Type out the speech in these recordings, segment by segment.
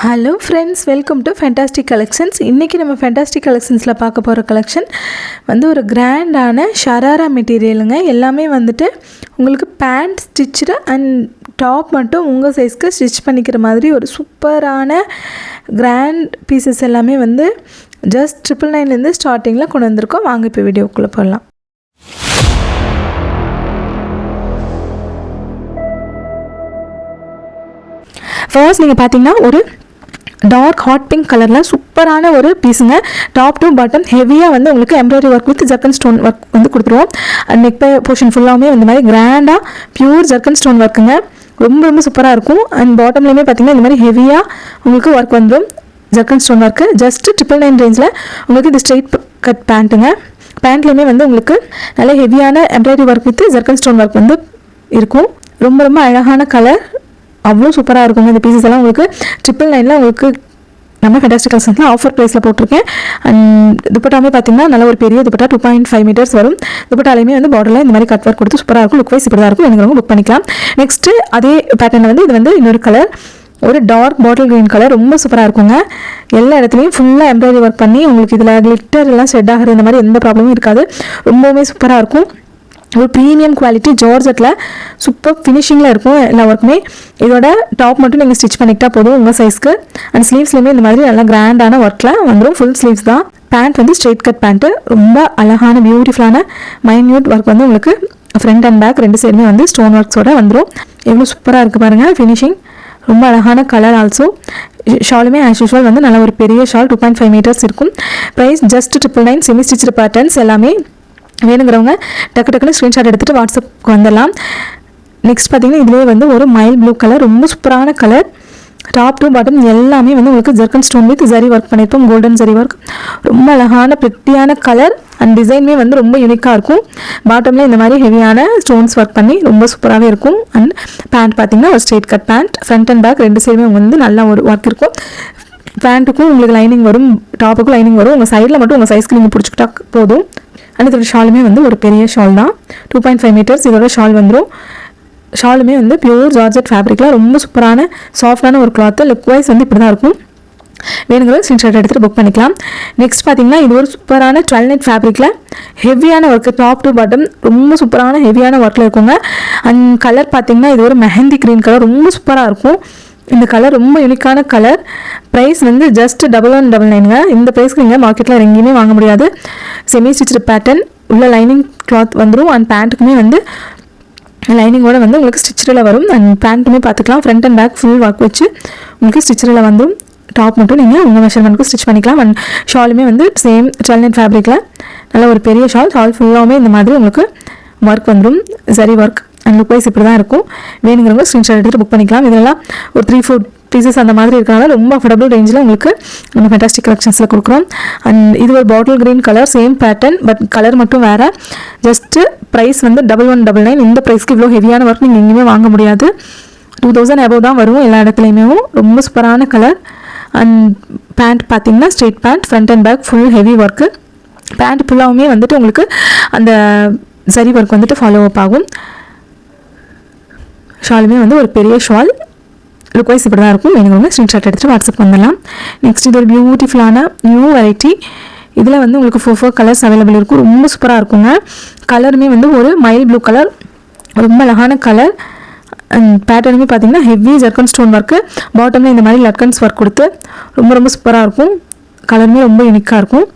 Hello friends, welcome to fantastic collections. இன்றைக்கி நம்ம fantastic கலெக்ஷன்ஸில் பார்க்க போகிற கலெக்ஷன் வந்து ஒரு கிராண்டான ஷராரா மெட்டீரியலுங்க. எல்லாமே வந்துட்டு உங்களுக்கு பேண்ட் ஸ்டிச்சுடு அண்ட் டாப் மட்டும் உங்கள் சைஸ்க்கு ஸ்டிச் பண்ணிக்கிற மாதிரி ஒரு சூப்பரான கிராண்ட் பீசஸ் எல்லாமே வந்து ஜஸ்ட் 999 ஸ்டார்டிங்கில் கொண்டு வந்திருக்கோம். வாங்க இப்போ வீடியோக்குள்ளே போடலாம். ஃபர்ஸ்ட் நீங்கள் பார்த்தீங்கன்னா ஒரு டார்க் ஹாட் பிங்க் கலரில் சூப்பரான ஒரு பீஸுங்க. டாப் டு பாட்டம் ஹெவியாக வந்து உங்களுக்கு embroidery work with zircon stone work வந்து கொடுத்துருவோம். அண்ட் நெக் போர்ஷன் ஃபுல்லாமே இந்த மாதிரி கிராண்டாக பியூர் ஜர்க்கன் ஸ்டோன் ஒர்க்குங்க. ரொம்ப சூப்பராக இருக்கும். அண்ட் பாட்டம்லேயுமே பார்த்தீங்கன்னா இந்த மாதிரி ஹெவியாக உங்களுக்கு ஒர்க் வந்துடும். ஜர்க்கன் ஸ்டோன் ஒர்க்கு ஜஸ்ட் 999 ரேஞ்சில் உங்களுக்கு இது ஸ்ட்ரெயிட் கட் பேண்ட்டுங்க. பேண்ட்லேயுமே வந்து உங்களுக்கு நல்ல ஹெவியான embroidery work with zircon stone work வந்து இருக்கும். ரொம்ப அழகான கலர், அவ்வளோ சூப்பராக இருக்குங்க. இந்த பீசஸ் எல்லாம் உங்களுக்கு 999 உங்களுக்கு நம்ம ஃபேண்டாஸ்டிக் கலெக்ஷன்ஸில் ஆஃபர் ப்ரைஸில் போட்டிருக்கேன். அண்ட் துப்பட்டாமே பார்த்தீங்கன்னா நல்ல ஒரு பெரிய துப்பட்டா 2.5 மீட்டர்ஸ் வரும். துப்பட்டாலையுமே வந்து பார்டரில் இந்த மாதிரி கட் ஒர்க் கொடுத்து சூப்பராக இருக்கும். லுக் வைஸ் இப்படி தான் இருக்கும். எனக்கு புக் பண்ணிக்கலாம். நெக்ஸ்ட்டு அதே பேட்டர்னில் வந்து இது வந்து இன்னொரு கலர், ஒரு டார்க் பாட்டில் க்ரீன் கலர், ரொம்ப சூப்பராக இருக்குங்க. எல்லா இடத்துலையும் ஃபுல்லாக எம்ப்ராய்டரி ஒர்க் பண்ணி உங்களுக்கு இதில் கிளிட்டர் எல்லாம் செட் ஆகிறது இந்த மாதிரி எந்த ப்ராப்ளமும் இருக்காது. ரொம்பவுமே சூப்பராக இருக்கும். ஒரு ப்ரீமியம் குவாலிட்டி ஜார்ஜெட்டில் சூப்பர் ஃபினிஷிங்கில் இருக்கும் எல்லா ஒர்க்குமே. இதோட டாப் மட்டும் நீங்கள் ஸ்டிச் பண்ணிக்கிட்டா போதும் உங்கள் சைஸ்க்கு. அண்ட் ஸ்லீவ்ஸ்லேயுமே இந்த மாதிரி நல்லா கிராண்டான ஒர்க்கில் வந்துடும். ஃபுல் ஸ்லீவ்ஸ் தான். பேண்ட் வந்து ஸ்ட்ரெயிட் கட் பேண்ட்டு, ரொம்ப அழகான பியூட்டிஃபுல்லான மைன்யூட் ஒர்க் வந்து உங்களுக்கு ஃப்ரண்ட் அண்ட் பேக் ரெண்டு சைடுமே வந்து ஸ்டோன் ஒர்க்ஸோட வந்துடும். எவ்வளோ சூப்பராக இருக்குது பாருங்கள் ஃபினிஷிங். ரொம்ப அழகான கலர் ஆல்சோ. ஷாலுமே ஆஸ் யூஷுவல் வந்து நல்ல ஒரு பெரிய ஷால் 2.5 மீட்டர்ஸ் இருக்கும். Price just 999. Semi stitched patterns எல்லாமே வேணுங்கிறவங்க டக்குன்னு ஸ்க்ரீன்ஷாட் எடுத்துகிட்டு வாட்ஸ்அப்புக்கு வந்துடலாம். நெக்ஸ்ட் பார்த்தீங்கன்னா இதுலேயே வந்து ஒரு மைல் ப்ளூ கலர், ரொம்ப சூப்பரான கலர். டாப் டு பாட்டம் எல்லாமே வந்து உங்களுக்கு ஜர்க்கன் ஸ்டோன் வித் ஜரி ஒர்க் பண்ணியிருப்போம். கோல்டன் ஜரி ஒர்க், ரொம்ப அழகான பிரிட்டியான கலர். அண்ட் டிசைனுமே வந்து ரொம்ப யூனிக்காக இருக்கும். பாட்டமில் இந்த மாதிரி ஹெவியான ஸ்டோன்ஸ் ஒர்க் பண்ணி ரொம்ப சூப்பராகவே இருக்கும். அண்ட் பேண்ட் பார்த்தீங்கன்னா ஒரு straight cut pant, front and back ரெண்டு சைடுமே வந்து நல்லா ஒரு ஒர்க் இருக்கும். பேண்ட்டுக்கும் உங்களுக்கு லைனிங் வரும், டாப்புக்கும் லைனிங் வரும். உங்கள் சைடில் மட்டும் உங்கள் சைஸ்க்கு நீங்கள் பிடிச்சிக்கிட்டா போதும். அண்ட் இதோட ஷாலுமே வந்து ஒரு பெரிய ஷால் தான், 2.5 மீட்டர்ஸ் இதோட ஷால் வந்துடும். ஷாலுமே வந்து பியூர் ஜார்ஜெட் ஃபேப்ரிக்கில் ரொம்ப சூப்பரான சாஃப்டான ஒரு கிளாத்து. லுக் வைஸ் வந்து இப்படி தான் இருக்கும். வேணுங்கிற ஸ்க்ரீன்ஷாட் எடுத்துகிட்டு புக் பண்ணிக்கலாம். நெக்ஸ்ட் பார்த்தீங்கன்னா இது ஒரு சூப்பரான 12 நெட் ஃபேப்ரிக்கில் ஹெவியான ஒர்க்கு, டாப் டு பாட்டம் ரொம்ப சூப்பரான ஹெவியான ஒர்க்கில் இருக்குங்க. அண்ட் கலர் பார்த்தீங்கன்னா இது ஒரு மெஹந்தி க்ரீன் கலர், ரொம்ப சூப்பராக இருக்கும். இந்த கலர் ரொம்ப யூனிக்கான கலர். ப்ரைஸ் வந்து ஜஸ்ட் 1199ங்க. இந்த ப்ரைஸ்க்கு நீங்கள் மார்க்கெட்டில் எங்கேயுமே வாங்க முடியாது. செமி ஸ்டிச்சு பேட்டர்ன் உள்ள லைனிங் கிளாத் வந்துடும். அண்ட் பேண்ட்டுக்குமே வந்து லைனிங்கோட வந்து உங்களுக்கு ஸ்டிச்சில் வரும். அண்ட் பேண்ட்டுமே பார்த்துக்கலாம், front and back full work வச்சு உங்களுக்கு ஸ்டிச்சில் வந்துடும். டாப் மட்டும் நீங்கள் உங்கள் மெஷர்மெண்ட்க்கு ஸ்டிச் பண்ணிக்கலாம். அண்ட் ஷாலுமே வந்து சேம் 12 நெட் ஃபேப்ரிக்கில் நல்ல ஒரு பெரிய ஷால். ஷால் ஃபுல்லாகவே இந்த மாதிரி உங்களுக்கு ஒர்க் வந்துடும், சரி ஒர்க். அண்ட் லுக் வைஸ் இப்படி தான் இருக்கும். வேணுங்கிறவங்க ஸ்க்ரீன்ஷாட் எடுத்துகிட்டு புக் பண்ணிக்கலாம். இதெல்லாம் ஒரு 3-4 பீசஸ் அந்த மாதிரி இருக்கிறனால ரொம்ப அஃபோர்டபுள் ரேஞ்சில் உங்களுக்கு நம்ம ஃபேண்டாஸ்டிக் கலெக்ஷன்ஸில் கொடுக்குறோம். அண்ட் இது ஒரு bottle green colour, same pattern but colour மட்டும் வேறு. ஜஸ்ட்டு ப்ரைஸ் வந்து 1199. இந்த ப்ரைஸ்க்கு இவ்வளோ ஹெவியான ஒர்க் நீங்கள் எங்கேயுமே வாங்க முடியாது. 2000 அபோவ் தான் வரும் எல்லா இடத்துலையுமே. ரொம்ப சூப்பரான கலர். அண்ட் பேண்ட் பார்த்தீங்கன்னா straight pant, front and back full heavy work. Pant ஃபுல்லாகவுமே வந்துட்டு உங்களுக்கு அந்த சரி ஒர்க் வந்துட்டு ஃபாலோ அப் ஆகும். ஷாலுமே வந்து ஒரு பெரிய ஷால். லுக் வைஸ் இப்படி தான் இருக்கும். வேணுங்க ஸ்க்ரீன்ஷாட் எடுத்துகிட்டு வாட்ஸ்அப் வந்துடலாம். நெக்ஸ்ட் இது ஒரு பியூட்டிஃபுல்லான நியூ வெரைட்டி. இதில் வந்து உங்களுக்கு 4 கலர்ஸ் அவைலபிள் இருக்கும். ரொம்ப சூப்பராக இருக்குங்க. கலருமே வந்து ஒரு மைல் ப்ளூ கலர், ரொம்ப அழகான கலர். அண்ட் பேட்டர்னுமே பார்த்தீங்கன்னா ஹெவி ஜர்க்கன் ஸ்டோன் ஒர்க்கு. பாட்டமில் இந்த மாதிரி லட்கன்ஸ் ஒர்க் கொடுத்து ரொம்ப சூப்பராக இருக்கும். கலருமே ரொம்ப யூனிக்காக இருக்கும்.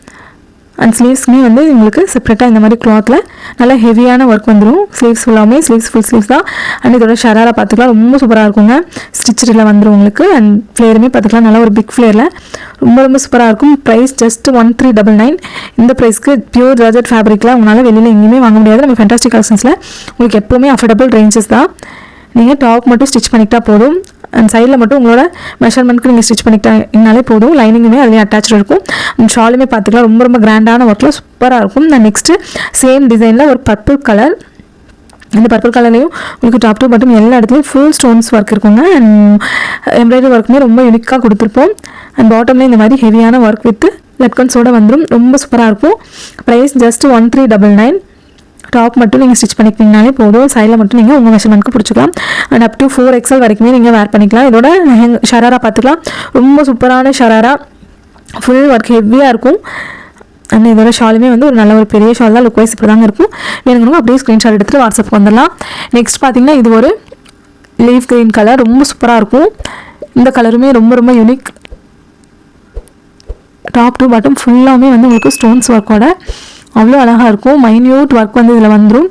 அண்ட் ஸ்லீவ்ஸ்மே வந்து உங்களுக்கு செப்பரேட்டாக இந்த மாதிரி கிளாத்தில் நல்லா ஹெவியான ஒர்க் வந்துடும். ஸ்லீவ்ஸ் ஃபுல்லாமே ஃபுல் ஸ்லீவ்ஸ் தான். அண்ட் இதோட ஷராரா பார்த்துக்கலாம், ரொம்ப சூப்பராக இருக்குங்க. ஸ்டிச்சில் வந்துடும் உங்களுக்கு. அண்ட் ஃப்ளேருமே பார்த்துக்கலாம், நல்லா ஒரு பிக் ஃப்ளேரில் ரொம்ப சூப்பராக இருக்கும். Price just 1399. இந்த ப்ரைஸ்க்கு பியூர் ஜார்ஜெட் ஃபேப்ரிக்கில் உங்களால் வெளியில் எங்கேயுமே வாங்க முடியாது. நம்ம ஃபேண்டாஸ்டிக் கலெக்ஷன்ஸில் உங்களுக்கு எப்போவுமே அஃபோர்டபுள் ரேஞ்சஸ் தான். நீங்கள் டாப் மட்டும் ஸ்டிச் பண்ணிக்கிட்டா போதும். அண்ட் சைடில் மட்டும் உங்களோட மெஷர்மெண்ட்க்கு நீங்கள் ஸ்டிச் பண்ணிக்கிட்டாலே போதும். லைனிங்குமே அதுலேயும் அட்டாச்சு இருக்கும். அண்ட் ஷாலுமே பார்த்துக்கலாம், ரொம்ப கிராண்டான ஒர்க்கில் சூப்பராக இருக்கும். நான் நெக்ஸ்ட்டு சேம் டிசைனில் ஒரு பர்பிள் கலர். இந்த பர்பிள் கலர்லேயும் உங்களுக்கு டாப் டு பாட்டம் எல்லா இடத்துலையும் ஃபுல் ஸ்டோன்ஸ் ஒர்க் இருக்குங்க. அண்ட் எம்ப்ராய்டரி ஒர்க்குமே ரொம்ப யூனிக்காக கொடுத்துருப்போம். அண்ட் பாட்டம்லேயும் இந்த மாதிரி ஹெவியான ஒர்க் வித் லட்கன்ஸோடு வந்துடும். ரொம்ப சூப்பராக இருக்கும். Price just 1399. டாப் மட்டும் நீங்கள் ஸ்டிச் பண்ணிக்கிட்டீங்கனாலே போதும். சைடில் மட்டும் நீங்கள் உங்கள் மெஷர்மெண்ட்க்கு பிடிச்சிக்கலாம். அண்ட் அப் டு 4XL வரைக்குமே நீங்கள் வேர் பண்ணிக்கலாம். இதோட ஷராரா பார்த்துக்கலாம். ரொம்ப சூப்பரான ஷராரா, ஃபுல் ஒர்க் ஹெவியாக இருக்கும். அண்ட் இதோட ஷாலுமே வந்து ஒரு நல்ல ஒரு பெரிய ஷால் தான். லுக் வைஸ் இப்படி தாங்க இருக்கும். வேணுங்க அப்படியே ஸ்க்ரீன்ஷாட் எடுத்துகிட்டு வாட்ஸ்அப்புக்கு வந்துடலாம். நெக்ஸ்ட் பார்த்தீங்கன்னா இது ஒரு லீஃப் க்ரீன் கலர், ரொம்ப சூப்பராக இருக்கும். இந்த கலருமே ரொம்ப ரொம்ப யூனிக். டாப் டு பாட்டம் ஃபுல்லாமே வந்து உங்களுக்கு ஸ்டோன்ஸ் ஒர்க்கோட அவ்வளோ அழகாக இருக்கும். மைன்யூட் ஒர்க் வந்து இதில் வந்துடும்.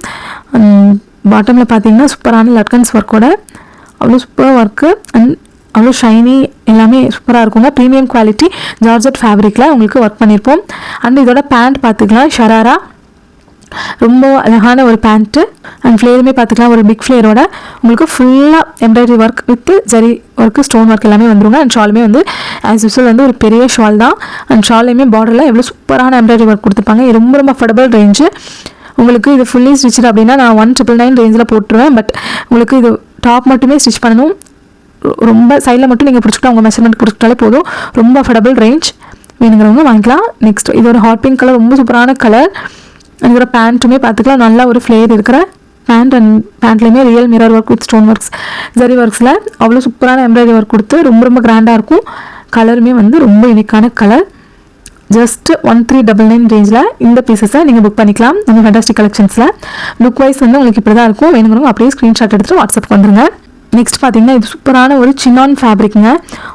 பாட்டமில் பார்த்தீங்கன்னா சூப்பரான லட்கன்ஸ் ஒர்க்கோட அவ்வளோ சூப்பராக ஒர்க்கு அண்ட் அவ்வளோ ஷைனி எல்லாமே சூப்பராக இருக்குங்க. ப்ரீமியம் குவாலிட்டி ஜார்ஜெட் ஃபேப்ரிக்கில் உங்களுக்கு ஒர்க் பண்ணியிருப்போம். அண்ட் இதோட பேண்ட் பார்த்துக்கலாம். ஷராரா ரொம்ப அழகான ஒரு பேண்ட்டு. அண்ட் ஃப்ளேருமே பார்த்துக்கலாம். ஒரு பிக் ஃப்ளேரோட உங்களுக்கு ஃபுல்லாக embroidery work with zari work, stone work எல்லாமே வந்துருங்க. அண்ட் ஷாலுமே வந்து ஆஸ் யூஸ்வல் வந்து ஒரு பெரிய ஷால் தான். அண்ட் ஷால்லையுமே பார்டரில் எவ்வளோ சூப்பரான எம்ப்ராய்டரி ஒர்க் கொடுத்துருப்பாங்க. ரொம்ப ரொம்ப அஃபோர்டபுள் ரேஞ்சு. உங்களுக்கு இது ஃபுல்லி ஸ்டிச்சு அப்படின்னா நான் 199 ரேஞ்சில் போட்டுருவேன். பட் உங்களுக்கு இது டாப் மட்டுமே ஸ்டிச் பண்ணணும். ரொம்ப சைடில் மட்டும் நீங்கள் பிடிச்சிக்கிட்டா உங்கள் மெஷர்மெண்ட் பிடிச்சிக்கிட்டாலே போதும். ரொம்ப அஃபோர்டபுள் ரேஞ்ச். வேணுங்கிறவங்க வாங்கிக்கலாம். நெக்ஸ்ட் இது ஒரு ஹாட் பிங்க் கலர், ரொம்ப சூப்பரான கலர். இருக்கிற பேண்ட்டுமே பார்த்துக்கலாம். நல்லா ஒரு ஃப்ளேர் இருக்கிற பேண்ட். அண்ட் பேண்ட்லேயுமே real mirror work with stone works, zari ஒர்க்ஸில் அவ்வளோ சூப்பரான எம்ப்ராய்டரி ஒர்க் கொடுத்து ரொம்ப ரொம்ப கிராண்டாக இருக்கும். கலருமே வந்து ரொம்ப யூனிக்கான கலர். ஜஸ்ட் 1399 ரேஞ்சில் இந்த பீசஸை நீங்கள் புக் பண்ணிக்கலாம் நம்ம ஃபேண்டாஸ்டிக் கலெக்ஷன்ஸில். லுக் வைஸ் வந்து உங்களுக்கு இப்படி தான் இருக்கும். வேணுங்கிறவங்க அப்படியே ஸ்க்ரீன்ஷாட் எடுத்துகிட்டு வாட்ஸ்அப்புக்கு வந்துருங்க. நெக்ஸ்ட் பார்த்தீங்கன்னா இது சூப்பரான ஒரு சின்னான் ஃபேப்ரிக்குங்க.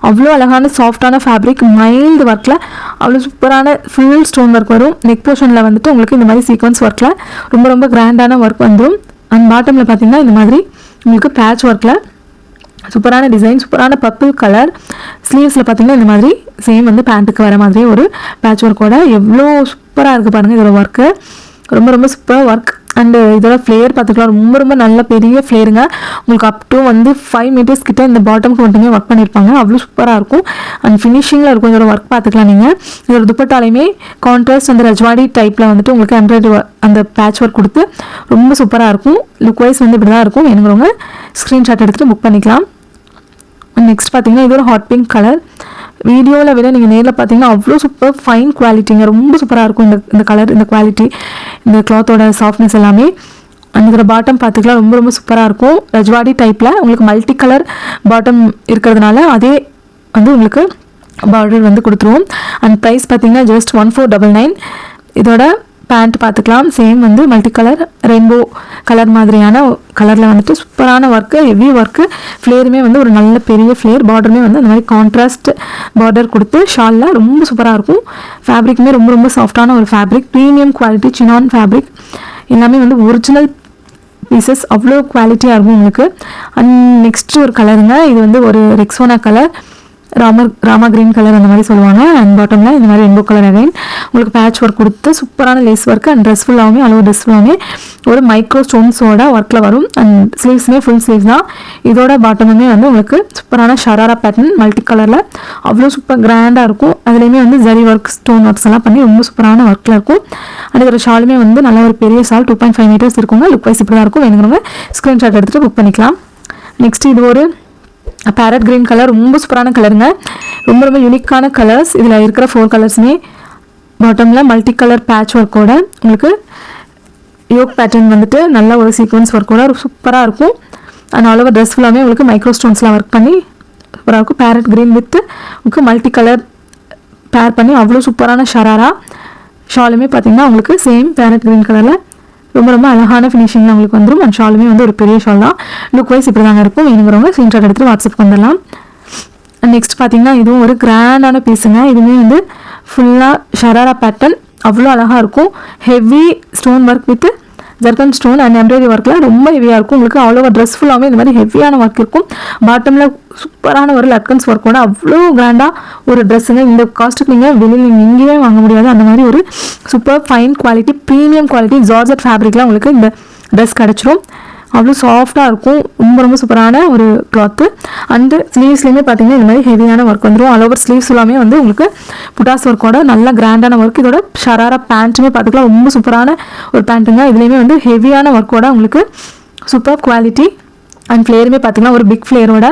அவ்வளோ அழகான சாஃப்டான ஃபேப்ரிக், மைல்டு ஒர்க்கில் அவ்வளோ சூப்பரான ஃபுல் ஸ்டோன் ஒர்க் வரும். நெக் போர்ஷனில் வந்துட்டு உங்களுக்கு இந்த மாதிரி சீக்வன்ஸ் ஒர்க்கில் ரொம்ப ரொம்ப கிராண்டான ஒர்க் வந்துடும். அண்ட் பாட்டமில் பார்த்தீங்கன்னா இந்த மாதிரி உங்களுக்கு பேட்ச் ஒர்க்கில் சூப்பரான டிசைன், சூப்பரான பர்பிள் கலர். ஸ்லீவ்ஸில் பார்த்தீங்கன்னா இந்த மாதிரி சேம் வந்து பேண்ட்டுக்கு வர மாதிரி ஒரு பேட்ச் ஒர்க்கோட எவ்வளோ சூப்பராக இருக்குது பாருங்கள். இதோட ஒர்க்கு ரொம்ப ரொம்ப சூப்பராக ஒர்க். அண்டு இதோட ஃப்ளேர் பார்த்துக்கலாம். ரொம்ப ரொம்ப நல்ல பெரிய ஃப்ளேருங்க. உங்களுக்கு அப் டு வந்து 5 மீட்டர்ஸ் கிட்ட இந்த பாட்டமுக்கு மட்டுமே ஒர்க் பண்ணியிருப்பாங்க. அவ்வளோ சூப்பராக இருக்கும். அண்ட் ஃபினிஷிங்கில் இருக்கும். இதோட ஒர்க் பார்த்துக்கலாம். நீங்கள் இதோட துப்பட்டாலையுமே கான்ட்ராஸ்ட் அந்த ரஜ்வாடி டைப்பில் வந்துட்டு உங்களுக்கு எம்ப்ராய்டரி அந்த பேட்ச் ஒர்க் கொடுத்து ரொம்ப சூப்பராக இருக்கும். லுக் வைஸ் வந்து இப்படி தான் இருக்கும். வேணுங்கிறவங்க ஸ்க்ரீன்ஷாட் எடுத்துகிட்டு புக் பண்ணிக்கலாம். நெக்ஸ்ட் பார்த்தீங்கன்னா இது ஒரு ஹாட் பிங்க் கலர். வீடியோவில் விட நீங்கள் நேரில் பார்த்தீங்கன்னா அவ்வளோ சூப்பர் ஃபைன் குவாலிட்டிங்க. ரொம்ப சூப்பராக இருக்கும் இந்த கலர், இந்த குவாலிட்டி, இந்த கிளாத்தோட சாஃப்ட்னஸ் எல்லாமே. அந்த பாட்டம் பார்த்துக்கலாம். ரொம்ப ரொம்ப சூப்பராக இருக்கும். ரஜ்வாடி டைப்பில் உங்களுக்கு மல்டி கலர் பாட்டம் இருக்கிறதுனால அதே வந்து உங்களுக்கு பார்டர் வந்து கொடுத்துருவோம். அண்ட் ப்ரைஸ் பார்த்தீங்கன்னா ஜஸ்ட் 1499. இதோட பேண்ட் பார்த்துக்கலாம். சேம் வந்து மல்டி கலர் ரெயின்போ கலர் மாதிரியான கலரில் வந்துட்டு சூப்பரான ஒர்க்கு, ஹெவி ஒர்க்கு. ஃப்ளேருமே வந்து ஒரு நல்ல பெரிய ஃப்ளேர். பார்டருமே வந்து அந்த மாதிரி கான்ட்ராஸ்ட் பார்டர் கொடுத்து ஷாலில் ரொம்ப சூப்பராக இருக்கும். ஃபேப்ரிக்குமே ரொம்ப ரொம்ப சாஃப்டான ஒரு fabric, premium quality Sinan fabric. எல்லாமே வந்து ஒரிஜினல் பீசஸ், அவ்வளோ குவாலிட்டியாக இருக்கும் உங்களுக்கு. அண்ட் நெக்ஸ்ட் ஒரு கலருங்க. இது வந்து ஒரு Rexona colour, Rama green colour அந்த மாதிரி சொல்லுவாங்க. அண்ட் பாட்டமில் இந்த மாதிரி ரெயின்போ கலர் அகைன் உங்களுக்கு பேட்ச் ஒர்க் கொடுத்து சூப்பரான லேஸ் ஒர்க்கு. அண்ட் ட்ரெஸ் ஃபுல்லாகவே அளவு ட்ரெஸ் ஃபுல்லாகவே ஒரு மைக்ரோ ஸ்டோன்ஸோட ஒர்க்கில் வரும். அண்ட் ஸ்லீவ்ஸுமே ஃபுல் ஸ்லீவ்ஸ் தான். இதோட பாட்டமுமே வந்து உங்களுக்கு சூப்பரான ஷராரா பேட்டர்ன் மல்டி கலரில் அவ்வளோ சூப்பர் கிராண்டாக இருக்கும். அதுலேயுமே வந்து ஜரி ஒர்க், ஸ்டோன் ஒர்க்ஸ் எல்லாம் பண்ணி ரொம்ப சூப்பரான ஒர்க்கில் இருக்கும். அண்ட் இதோட ஷாலுமே வந்து நல்ல ஒரு பெரிய ஷால், 2.5 மீட்டர்ஸ் இருக்குங்க. லுக் வைஸ் இப்படி தான் இருக்கும். வேணுங்கிறவங்க ஸ்க்ரீன்ஷாட் எடுத்துகிட்டு புக் பண்ணிக்கலாம். நெக்ஸ்ட் இது ஒரு பேரட் கிரீன் கலர், ரொம்ப சூப்பரான கலருங்க. ரொம்ப ரொம்ப யூனிக்கான கலர்ஸ். இதில் இருக்கிற 4 கலர்ஸுமே பாட்டமில் மல்டி கலர் பேட்ச் ஒர்க்கோட உங்களுக்கு யோக் பேட்டர்ன் வந்துட்டு நல்ல ஒரு சீக்வன்ஸ் ஒர்க்கோட சூப்பராக இருக்கும். அண்ட் ஆல் ஓவர் ட்ரெஸ் ஃபுல்லாமே உங்களுக்கு மைக்ரோ ஸ்டோன்ஸ்லாம் ஒர்க் பண்ணி சூப்பராக இருக்கும். பேரட் கிரீன் வித் உங்களுக்கு மல்டி கலர் பேர் பண்ணி அவ்வளோ சூப்பரான ஷராரா. ஷாலுமே பார்த்தீங்கன்னா உங்களுக்கு சேம் பேரட் கிரீன் கலரில் ரொம்ப ரொம்ப அழகான ஃபினிஷிங்கில் உங்களுக்கு வந்துடும். அண்ட் ஷாலுமே வந்து ஒரு பெரிய ஷால் தான். லுக் வைஸ் இப்படி தாங்க இருக்கும். வேணுங்கிறவங்க ஸ்க்ரீன்ஷாட் எடுத்துகிட்டு வாட்ஸ்அப் வந்துடலாம். நெக்ஸ்ட் பார்த்தீங்கன்னா இதுவும் ஒரு கிராண்டான பீஸுங்க. இதுவுமே வந்து ஃபுல்லாக ஷராரா பேட்டர்ன் அவ்வளோ அழகாக இருக்கும். Heavy stone work with zircon stone and embroidery ஒர்க்கில் ரொம்ப ஹெவியாக இருக்கும். உங்களுக்கு ஆல் ஓவர் ட்ரெஸ் ஃபுல்லாகவே இந்த மாதிரி ஹெவியான ஒர்க் இருக்கும். பாட்டமில் சூப்பரான ஒரு லட்கன்ஸ் ஒர்க்கோட அவ்வளோ கிராண்டாக ஒரு ட்ரெஸ்ஸுங்க. இந்த காஸ்ட்டுக்கு நீங்கள் வெளியில் நீங்கள் எங்கேயுமே வாங்க முடியாது. அந்த மாதிரி ஒரு super fine quality, premium quality georgette ஃபேப்ரிக்லாம் உங்களுக்கு இந்த ட்ரெஸ் கிடச்சிரும். அவ்வளோ சாஃப்டாக இருக்கும். ரொம்ப ரொம்ப சூப்பரான ஒரு கிளாத்து. அண்டு ஸ்லீவ்ஸ்லேயுமே பார்த்தீங்கன்னா இந்த மாதிரி ஹெவியான ஒர்க் வந்துடும். ஆல் ஓவர் ஸ்லீவ்ஸ் எல்லாமே வந்து உங்களுக்கு புட்டாஸ் ஒர்க்கோட நல்ல கிராண்டான ஒர்க். இதோட ஷராரா பேண்ட்டுமே பார்த்துக்கலாம். ரொம்ப சூப்பரான ஒரு பேண்ட்டுங்க. இதுலேயுமே வந்து ஹெவியான ஒர்க்கோட உங்களுக்கு சூப்பர் குவாலிட்டி. அண்ட் ஃப்ளேருமே பார்த்தீங்கன்னா ஒரு பிக் ஃப்ளேரோட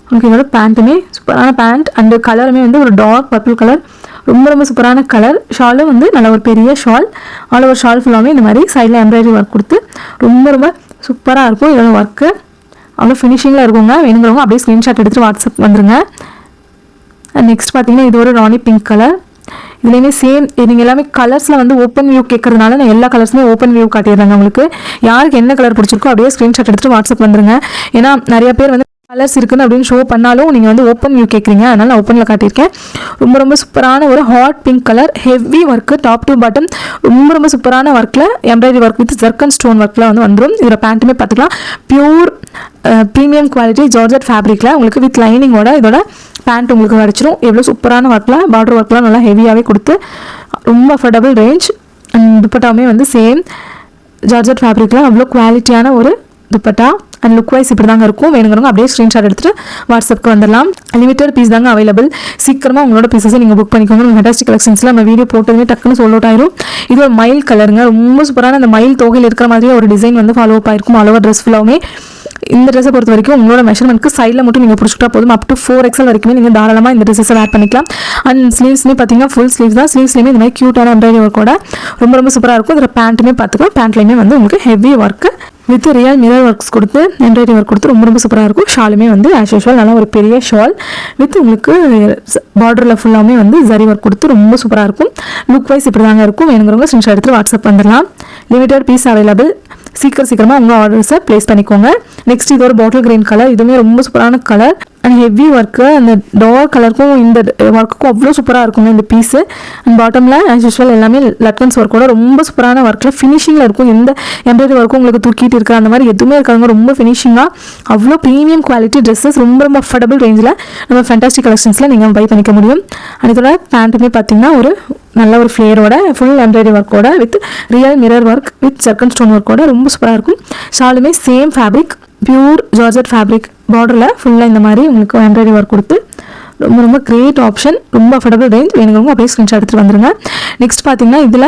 உங்களுக்கு இதோட பேண்ட்டுமே சூப்பரான பேண்ட். அண்டு கலருமே வந்து ஒரு டார்க் பர்பிள் கலர், ரொம்ப ரொம்ப சூப்பரான கலர். ஷாலும் வந்து நல்ல ஒரு பெரிய ஷால். ஆல் ஓவர் ஷால் ஃபுல்லாமே இந்த மாதிரி சைடில் எம்ப்ராய்டரி ஒர்க் கொடுத்து ரொம்ப ரொம்ப சூப்பராக இருக்கும். இதோட ஒர்க்கு அவ்வளோ ஃபினிஷிங்கில் இருக்குங்க. வேணுங்கிறவங்க அப்படியே ஸ்க்ரீன்ஷாட் எடுத்துகிட்டு வாட்ஸ்அப் வந்துருங்க. நெக்ஸ்ட் பார்த்தீங்கன்னா இது ஒரு ராணி பிங்க் கலர். இதுலேயுமே சேம் நீங்கள் எல்லாமே கலர்ஸில் வந்து ஓப்பன் வியூ கேட்கறதுனால நான் எல்லா கலர்ஸுமே ஓப்பன் வியூ காட்டிடுறேங்க. உங்களுக்கு யாருக்கு என்ன கலர் பிடிச்சிருக்கோ அப்படியே ஸ்க்ரீன்ஷாட் எடுத்துகிட்டு வாட்ஸ்அப் வந்துருங்க. ஏன்னா நிறைய பேர் வந்து கலர்ஸ் இருக்குன்னு அப்படின்னு ஷோ பண்ணாலும் நீங்கள் வந்து ஓப்பன் வியூ கேட்குறீங்க, அதனால் நான் ஓப்பனில் காட்டியிருக்கேன். ரொம்ப ரொம்ப சூப்பரான ஒரு hot pink colour, heavy work, top to bottom ரொம்ப ரொம்ப சூப்பரான ஒர்க்கில் embroidery work with zircon stone ஒர்க்கில் வந்து வந்துடும். இதில் பேண்ட்டுமே பார்த்துக்கலாம். பியூர் ப்ரீமியம் குவாலிட்டி ஜார்ஜெட் ஃபேப்ரிக்கில் உங்களுக்கு வித் லைனிங்கோட இதோட பேண்ட் உங்களுக்கு கிடச்சிரும். எவ்வளோ சூப்பரான ஒர்க்கில் பார்டர் ஒர்க்லாம் நல்லா ஹெவியாகவே கொடுத்து ரொம்ப அஃபோர்டபுள் ரேஞ்ச். அண்ட் துப்பட்டாவுமே வந்து சேம் ஜார்ஜெட் ஃபேப்ரிக்கில் அவ்வளோ குவாலிட்டியான ஒரு துப்பட்டா. அண்ட் லுக் வைஸ் இப்படி தாங்க இருக்கும். வேணுங்கிறவங்க அப்படியே ஸ்க்ரீன்ஷாட் எடுத்துகிட்டு வாட்ஸ்அப்புக்கு வந்துடலாம். லிமிட்டட் பீஸ் தாங்க அவைலபிள். சீக்கிரமாக உங்களோட பீஸஸை நீங்கள் புக் பண்ணிக்கோங்க. ஃபேண்டாஸ்டிக் கலெக்ஷன்ஸில் நம்ம வீடியோ போட்டதுமே டக்குன்னு சோல்ட் அவுட் ஆயிரும். இது ஒரு மயில் கலருங்க. ரொம்ப சூப்பரான அந்த மயில் தொகையில் இருக்கிற மாதிரியே ஒரு டிசைன் வந்து ஃபாலோ அப் ஆயிருக்கும் ஆல் ஓவர் ட்ரெஸ் ஃபுல்லாமே. இந்த ட்ரெஸ்ஸை பொறுத்த வரைக்கும் உங்களோட மெஷர்மெண்ட்க்கு சைடில் மட்டும் நீங்கள் பிடிச்சிட்டா போதும். அப் டு 4XL வரைக்குமே நீங்கள் தாராளமாக இந்த ட்ரெஸ்ஸை வேர் பண்ணிக்கலாம். அண்ட் ஸ்லீவ்ஸ்மே பார்த்தீங்கன்னா ஃபுல் ஸ்லீவ்ஸ் தான். ஸ்லீவ்ஸ்லேயுமே இந்த மாதிரி க்யூட்டான எம்ப்ராய்டரி ஒர்க்கோட ரொம்ப ரொம்ப சூப்பராக இருக்கும். இதில் பேண்ட்டுமே பார்த்துக்கலாம். பேண்ட்லேயுமே வந்து உங்களுக்கு heavy work with real mirror works கொடுத்து எம்ப்ராய்டரி ஒர்க் கொடுத்து ரொம்ப ரொம்ப சூப்பராக இருக்கும். ஷாலுமே வந்து ஆஸ் யூஷுவல் நல்லா ஒரு பெரிய ஷால் வித் உங்களுக்கு பார்டரில் ஃபுல்லாமே வந்து ஜரி ஒர்க் கொடுத்து ரொம்ப சூப்பராக இருக்கும். லுக் வைஸ் இப்படி தாங்க இருக்கும். வேணுங்கிறவங்க ஸ்க்ரீன்ஷாட் எடுத்து வாட்ஸ்அப் வந்துடலாம். Limited piece available. சீக்கிரமாக உங்கள் ஆர்டர்ஸை ப்ளேஸ் பண்ணிக்கோங்க. நெக்ஸ்ட் இது ஒரு பாட்டில் கிரீன் கலர். இதுவுமே ரொம்ப சூப்பரான கலர் அண்ட் ஹெவி ஒர்க்கு. அந்த டார்க் கலருக்கும் இந்த ஒர்க்குக்கும் அவ்வளோ சூப்பராக இருக்குங்க இந்த பீஸு. அண்ட் பாட்டமில் ஆஸ் யூஷுவல் எல்லாமே லட்கன்ஸ் ஒர்க்கோட ரொம்ப சூப்பரான ஒர்க்கில் ஃபினிஷிங்கில் இருக்கும். எந்த எம்ப்ராய்டரி ஒர்க்கும் உங்களுக்கு தூக்கிட்டு இருக்கிற அந்த மாதிரி எதுவுமே இருக்காதுங்க. ரொம்ப ஃபினிஷிங்காக அவ்வளோ ப்ரீமியம் குவாலிட்டி ட்ரெஸ்ஸஸ் ரொம்ப ரொம்ப அஃபோர்டபுள் ரேஞ்சில் நம்ம ஃபேண்டாஸ்டிக் கலெக்ஷன்ஸில் நீங்கள் பை பண்ணிக்க முடியும். அண்ட் இதோட பேண்ட்டுமே பார்த்தீங்கன்னா ஒரு நல்ல ஒரு ஃப்ளேரோட ஃபுல் எம்ப்ராய்டரி ஒர்க்கோட with real mirror work with zircon stone ஒர்க்கோட ரொம்ப சூப்பராக இருக்கும். ஷாலுமே same fabric, pure georgette fabric. பார்டரில் ஃபுல்லாக இந்த மாதிரி உங்களுக்கு எம்ப்ராய்டரி ஒர்க் கொடுத்து ரொம்ப ரொம்ப கிரேட் ஆப்ஷன். ரொம்ப அஃபோர்டபுள் ரேஞ்ச். வேணுங்க அப்படியே ஸ்க்ரீன்ஷாட் எடுத்துகிட்டு வந்துருங்க. நெக்ஸ்ட் பார்த்தீங்கன்னா இதில்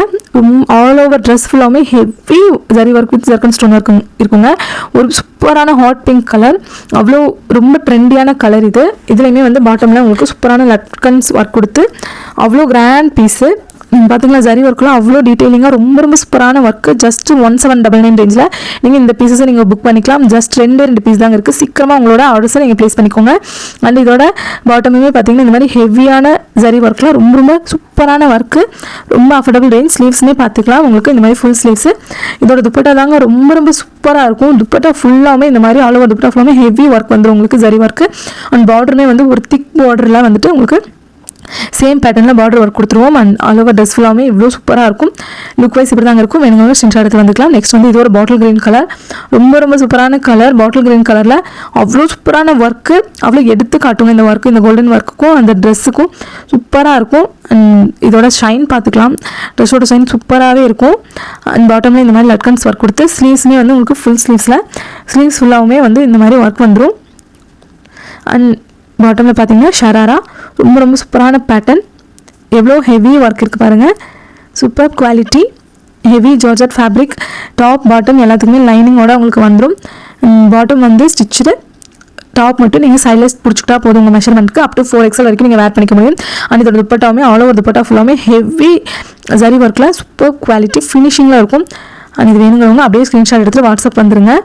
ஆல் ஓவர் ட்ரெஸ் ஃபுல்லாமே heavy zari work with zircon stone work இருக்குங்க. ஒரு சூப்பரான ஹாட் பிங்க் கலர், அவ்வளோ ரொம்ப ட்ரெண்டியான கலர் இது. இதுலேயுமே வந்து பாட்டமில் உங்களுக்கு சூப்பரான லட்கன்ஸ் ஒர்க் கொடுத்து அவ்வளோ கிராண்ட் பீஸு. பார்த்தீங்களா ஜரி ஒர்க்லாம் அவ்வளோ டீட்டெயிலிங்காக ரொம்ப ரொம்ப சூப்பரான ஒர்க்கு. ஜஸ்ட் 1799 ரேஞ்சில் நீங்கள் இந்த பீஸஸை நீங்கள் புக் பண்ணிக்கலாம். ஜஸ்ட் 2 பீஸ் தாங்க இருக்குது. சீக்கிரமாக உங்களோட ஆர்டர்ஸை நீங்கள் ப்ளேஸ் பண்ணிக்கோங்க. அண்ட் இதோட பாட்டமுமே பார்த்தீங்கன்னா இந்த மாதிரி ஹெவியான ஜரி ஒர்க்லாம் ரொம்ப ரொம்ப சூப்பரான ஒர்க்கு. ரொம்ப அஃபோர்டபுள் ரேஞ்ச். ஸ்லீவ்ஸுமே பார்த்துக்கலாம் உங்களுக்கு இந்த மாதிரி ஃபுல் ஸ்லீவ்ஸு. இதோட துப்பட்டா தாங்க ரொம்ப ரொம்ப சூப்பராக இருக்கும். துப்பட்டா ஃபுல்லாமே இந்த மாதிரி ஆல் ஓவர் துப்பட்டா ஃபுல்லாமே ஹெவி ஒர்க் வந்துடும் உங்களுக்கு ஜரி ஒர்க்கு. அண்ட் பார்டருமே வந்து ஒரு திக் பார்டரில் வந்துட்டு உங்களுக்கு சேம் பேட்டர்னில் பார்டர் ஒர்க் கொடுத்துருவோம். அண்ட் ஆல் ஓவர் ட்ரெஸ் ஃபுல்லாமே இவ்வளோ சூப்பராக இருக்கும். லுக் வைஸ் இப்படி தாங்க இருக்கும். வேணுங்க ஸ்க்ரீன்ஷாட் எடுத்து வந்துக்கலாம். நெக்ஸ்ட் வந்து இது ஒரு பாட்டில் கிரீன் கலர். ரொம்ப ரொம்ப சூப்பரான கலர். பாட்டில் கிரீன் கலரில் அவ்வளோ சூப்பரான ஒர்க்கு. அவ்வளோ எடுத்து காட்டுங்க இந்த ஒர்க்கு. இந்த கோல்டன் ஒர்க்குக்கும் அந்த ட்ரெஸ்ஸுக்கும் சூப்பராக இருக்கும். அண்ட் இதோட ஷைன் பார்த்துக்கலாம். ட்ரெஸ்ஸோட ஷைன் சூப்பராகவே இருக்கும். அண்ட் பாட்டமில் இந்த மாதிரி லட்கன்ஸ் ஒர்க் கொடுத்து ஸ்லீவ்ஸுமே வந்து உங்களுக்கு ஃபுல் ஸ்லீவ்ஸில் ஸ்லீவ்ஸ் ஃபுல்லாகவுமே வந்து இந்த மாதிரி ஒர்க் வந்துடும். அண்ட் பாட்டமில் பார்த்தீங்கன்னா ஷராரா ரொம்ப ரொம்ப சூப்பரான பேட்டர்ன். எவ்வளோ ஹெவி ஒர்க் இருக்குது பாருங்கள். Super quality heavy georgette fabric. Top bottom எல்லாத்துக்குமே லைனிங்கோட உங்களுக்கு வந்துடும். பாட்டம் வந்து ஸ்டிச்சுடு, டாப் மட்டும் நீங்கள் சைட்லெஸ் பிடிச்சிக்கிட்டா போதும். உங்கள் மெஷர்மெண்ட்டுக்கு அப் டு 4XL வரைக்கும் நீங்கள் வேர் பண்ணிக்க முடியும். அண்ட் இதோட துப்பட்டாவுமே ஆல் ஓவர் துப்பட்டா ஃபுல்லாமே ஹெவி ஜரி ஒர்க்கில் சூப்பர் குவாலிட்டி ஃபினிஷிங்கில் இருக்கும். அண்ட் இது வேணுங்கிறவங்க அப்படியே ஸ்க்ரீன்ஷாட் எடுத்துகிட்டு வாட்ஸ்அப் வந்துருங்க.